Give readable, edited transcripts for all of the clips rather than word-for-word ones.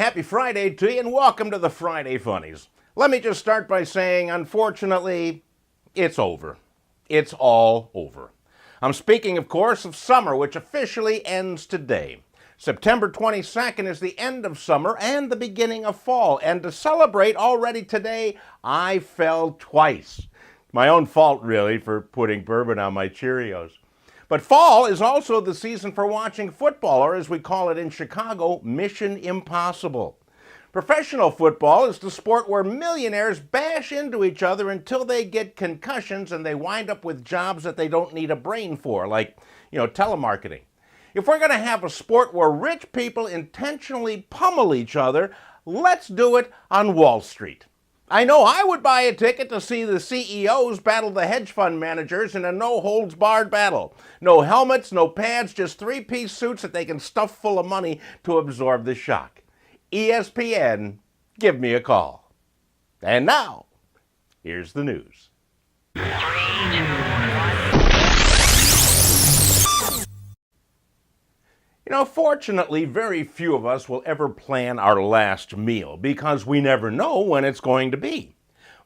happy Friday to you and welcome to the Friday Funnies. Let me just start by saying, unfortunately, it's over. It's all over. I'm speaking, of course, of summer, which officially ends today. September 22nd is the end of summer and the beginning of fall. And to celebrate already today, I fell twice. My own fault, really, for putting bourbon on my Cheerios. But fall is also the season for watching football, or as we call it in Chicago, Mission Impossible. Professional football is the sport where millionaires bash into each other until they get concussions and they wind up with jobs that they don't need a brain for, like, telemarketing. If we're going to have a sport where rich people intentionally pummel each other, let's do it on Wall Street. I know I would buy a ticket to see the CEOs battle the hedge fund managers in a no-holds-barred battle. No helmets, no pads, just three-piece suits that they can stuff full of money to absorb the shock. ESPN, give me a call. And now, here's the news. 3, 2, 1. Fortunately, very few of us will ever plan our last meal because we never know when it's going to be.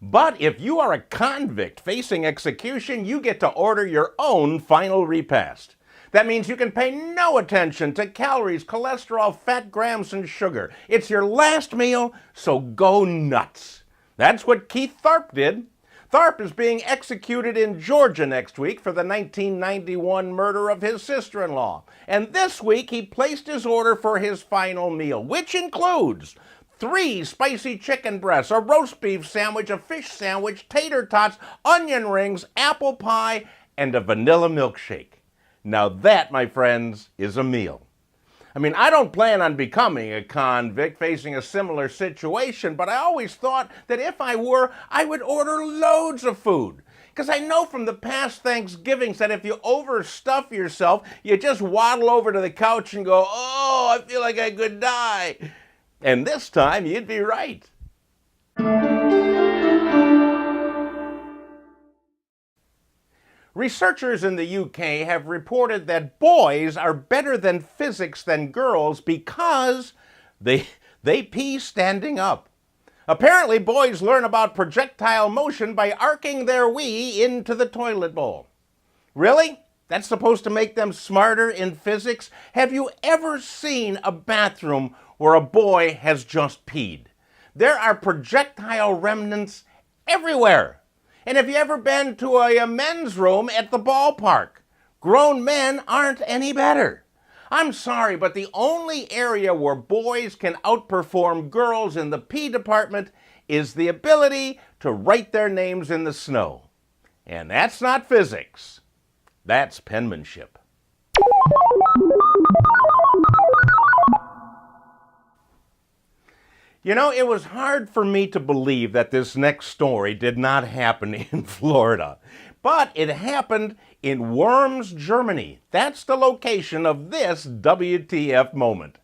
But if you are a convict facing execution, you get to order your own final repast. That means you can pay no attention to calories, cholesterol, fat, grams, and sugar. It's your last meal, so go nuts. That's what Keith Tharp did. Tharp is being executed in Georgia next week for the 1991 murder of his sister-in-law. And this week he placed his order for his final meal, which includes 3 spicy chicken breasts, a roast beef sandwich, a fish sandwich, tater tots, onion rings, apple pie, and a vanilla milkshake. Now that, my friends, is a meal. I don't plan on becoming a convict facing a similar situation, but I always thought that if I were, I would order loads of food. Because I know from the past Thanksgivings that if you overstuff yourself, you just waddle over to the couch and go, "Oh, I feel like I could die." And this time, you'd be right. Researchers in the UK have reported that boys are better than physics than girls because they pee standing up. Apparently, boys learn about projectile motion by arcing their wee into the toilet bowl. Really? That's supposed to make them smarter in physics? Have you ever seen a bathroom where a boy has just peed? There are projectile remnants everywhere. And have you ever been to a men's room at the ballpark? Grown men aren't any better. I'm sorry, but the only area where boys can outperform girls in the pee department is the ability to write their names in the snow. And that's not physics. That's penmanship. It was hard for me to believe that this next story did not happen in Florida. But it happened in Worms, Germany. That's the location of this WTF moment.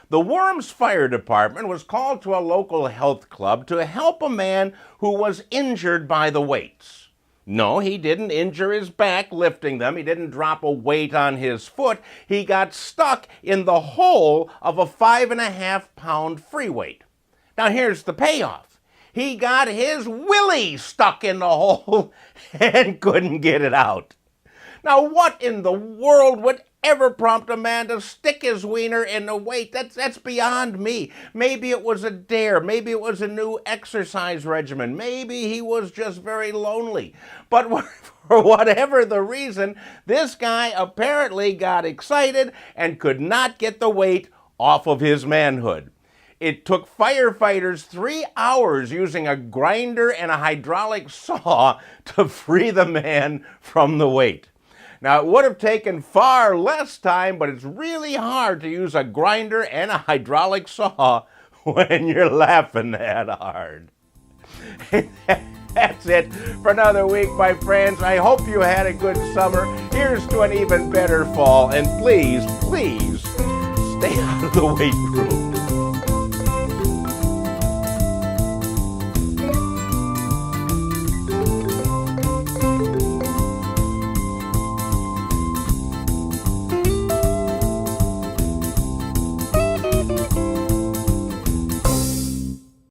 The Worms Fire Department was called to a local health club to help a man who was injured by the weights. No, he didn't injure his back lifting them. He didn't drop a weight on his foot. He got stuck in the hole of a 5.5-pound free weight. Now here's the payoff. He got his willy stuck in the hole and couldn't get it out. Now what in the world would ever prompt a man to stick his wiener in the weight? That's beyond me. Maybe it was a dare. Maybe it was a new exercise regimen. Maybe he was just very lonely. But for whatever the reason, this guy apparently got excited and could not get the weight off of his manhood. It took firefighters 3 hours using a grinder and a hydraulic saw to free the man from the weight. Now, it would have taken far less time, but it's really hard to use a grinder and a hydraulic saw when you're laughing that hard. That's it for another week, my friends. I hope you had a good summer. Here's to an even better fall. And please, please, stay out of the weight room.